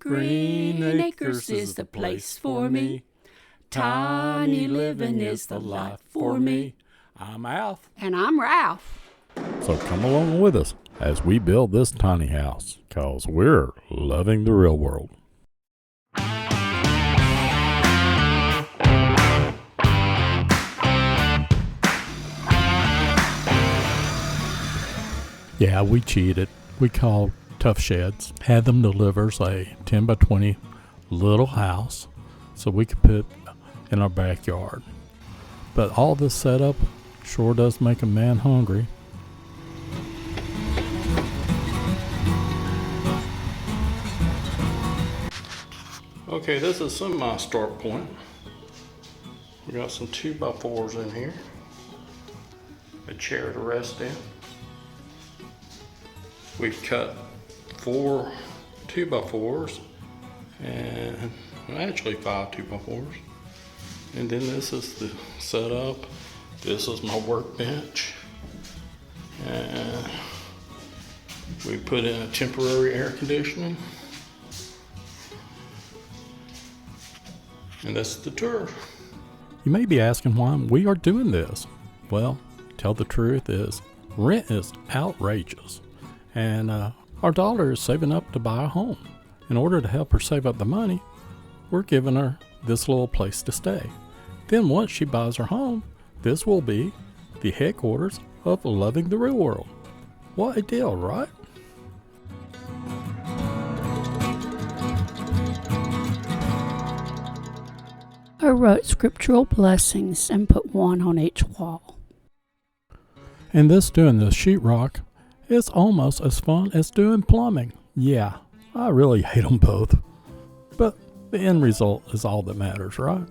Green Acres is the place for me. Tiny living is the life for me. I'm Alf. And I'm Ralph. So come along with us as we build this tiny house, 'cause we're loving the real world. Yeah, we cheated. We called TuffSheds, had them deliver a 10 by 20 little house so we could put in our backyard. But all this setup sure does make a man hungry. Okay, this is my start point. We got some 2x4s in here, a chair to rest in. We've cut 4 2x4s and actually 5 2x4s. And then this is the setup. This is my workbench. And we put in a temporary air conditioning. And that's the tour. You may be asking why we are doing this. Well, tell the truth is rent is outrageous. And our daughter is saving up to buy a home. In order to help her save up the money, we're giving her this little place to stay. Then once she buys her home, this will be the headquarters of Loving the Real World. What a deal, right? I wrote scriptural blessings and put one on each wall. And this doing the sheetrock is almost as fun as doing plumbing. Yeah, I really hate them both. But the end result is all that matters, right?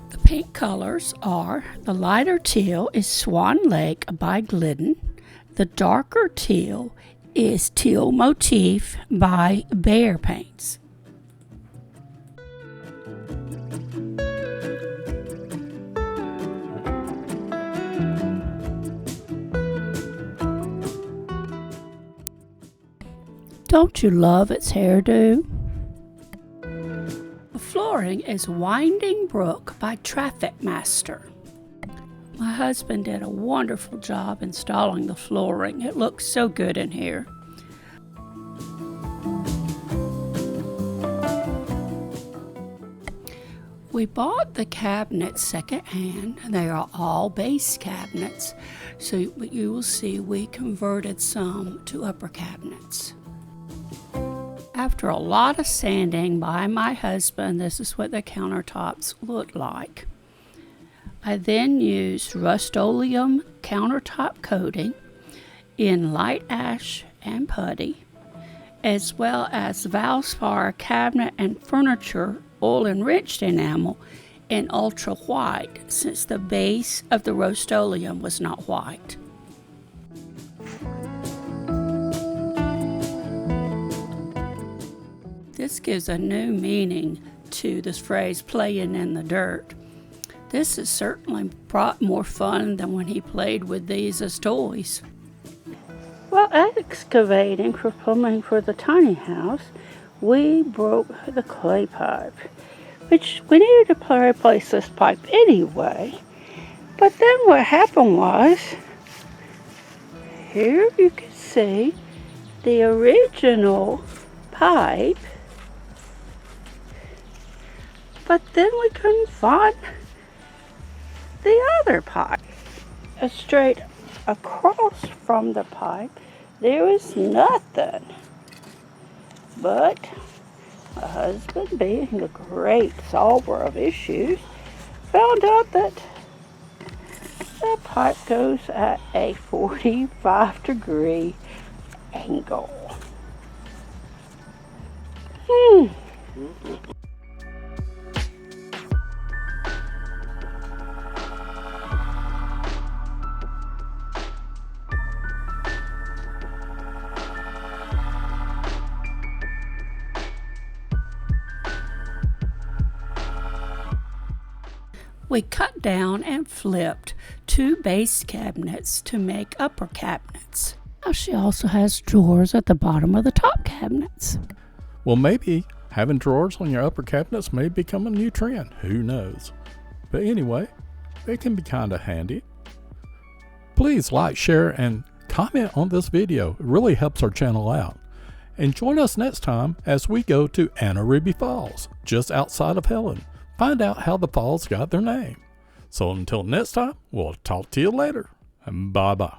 The paint colors are: the lighter teal is Swan Lake by Glidden. The darker teal is Teal Motif by Bear Paints. Don't you love its hairdo? The flooring is Winding Brook by Traffic Master. My husband did a wonderful job installing the flooring. It looks so good in here. We bought the cabinets secondhand. They are all base cabinets, so you will see we converted some to upper cabinets. After a lot of sanding by my husband, this is what the countertops look like. I then used Rust-Oleum countertop coating in light ash and putty, as well as Valspar cabinet and furniture oil-enriched enamel in ultra white, since the base of the Rust-Oleum was not white. This gives a new meaning to this phrase, playing in the dirt. This has certainly brought more fun than when he played with these as toys. While excavating for plumbing for the tiny house, we broke the clay pipe, which we needed to replace this pipe anyway. But then what happened was, here you can see the original pipe, but then we couldn't find the other pipe. Straight across from the pipe, there was nothing. But my husband, being a great solver of issues, found out that the pipe goes at a 45-degree angle. we cut down and flipped 2 base cabinets to make upper cabinets. Now she also has drawers at the bottom of the top cabinets. Well, maybe having drawers on your upper cabinets may become a new trend. Who knows? But anyway, it can be kind of handy. Please like, share, and comment on this video. It really helps our channel out. And join us next time as we go to Anna Falls, just outside of Helton. Find out how the falls got their name. So until next time, we'll talk to you later. And bye-bye.